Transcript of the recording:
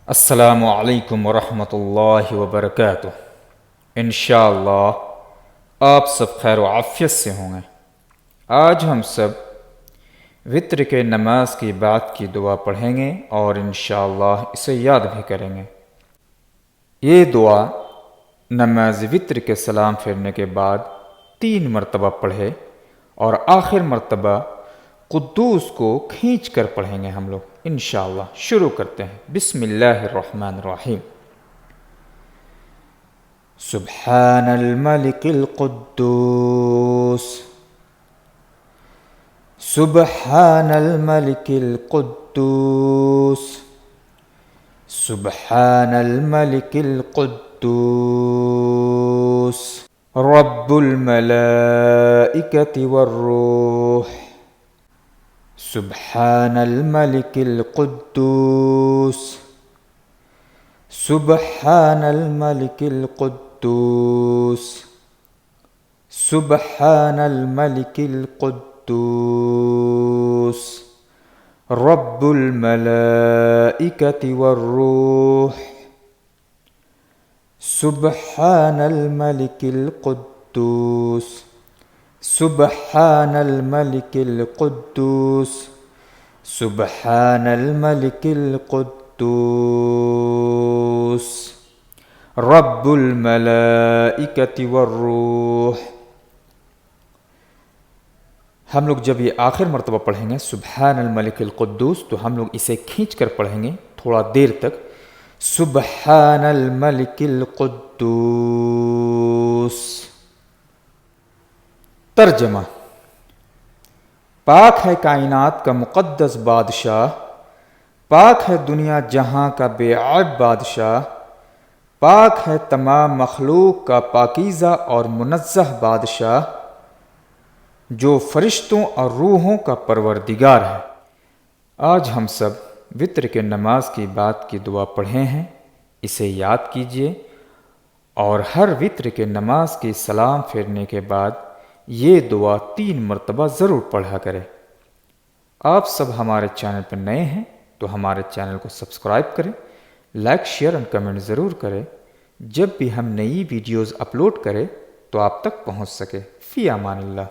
अस्सलामु अलैकुम वरहमतुल्लाहि वबरकातुह। इंशाअल्लाह आप सब खैर व आफ़ियत से होंगे। आज हम सब वित्र के नमाज की बात की दुआ पढ़ेंगे और इंशाअल्लाह इसे याद भी करेंगे। ये दुआ नमाज वित्र के सलाम फेरने के बाद 3 मरतबा पढ़े और आखिर मरतबा कुद्दूस को खींच कर पढ़ेंगे हम लोग इंशाअल्लाह। शुरू करते हैं। बिस्मिल्लाहिर्रहमानिर्रहीम। सुब्हानल मलिकिल कुद्दूस, सुब्हानल मलिकिल कुद्दूस, सुब्हानल मलिकिल कुद्दूस, रब्बुल मलाइकति वर्रूह। सुब्हानल मलिकिल कुद्दूस, सुब्हानल मलिकिल कुद्दूस, सुब्हानल मलिकिल कुद्दूस, रब्बुल मलाइकति वर्रूह। सुब्हानल मलिकिल कुद्दूस, सुब्हानल मलिकिल कुद्दूस, सुब्हानल मलिकिल कुद्दूस, रब्बुल मलाइकति वर्रूह। हम लोग जब ये आखिर मरतबा पढ़ेंगे सुब्हानल मलिकिल कुद्दूस, तो हम लोग इसे खींच कर पढ़ेंगे थोड़ा देर तक। सुब्हानल मलिकिल कुद्दूस। तर्जमा। पाक है कायनात का मुक़द्दस बादशाह, पाक है दुनिया जहां का बेअब बादशाह, पाक है तमाम मखलूक का पाकीज़ा और मुनज़्ज़ह बादशाह, जो फरिश्तों और रूहों का परवरदिगार है। आज हम सब वित्र के नमाज की बात की दुआ पढ़े हैं, इसे याद कीजिए और हर वित्र के नमाज की सलाम फेरने के बाद ये दुआ 3 मरतबा ज़रूर पढ़ा करें। आप सब हमारे चैनल पर नए हैं तो हमारे चैनल को सब्सक्राइब करें, लाइक शेयर और कमेंट ज़रूर करें। जब भी हम नई वीडियोज़ अपलोड करें तो आप तक पहुंच सके। फ़ी अमानिल्लाह।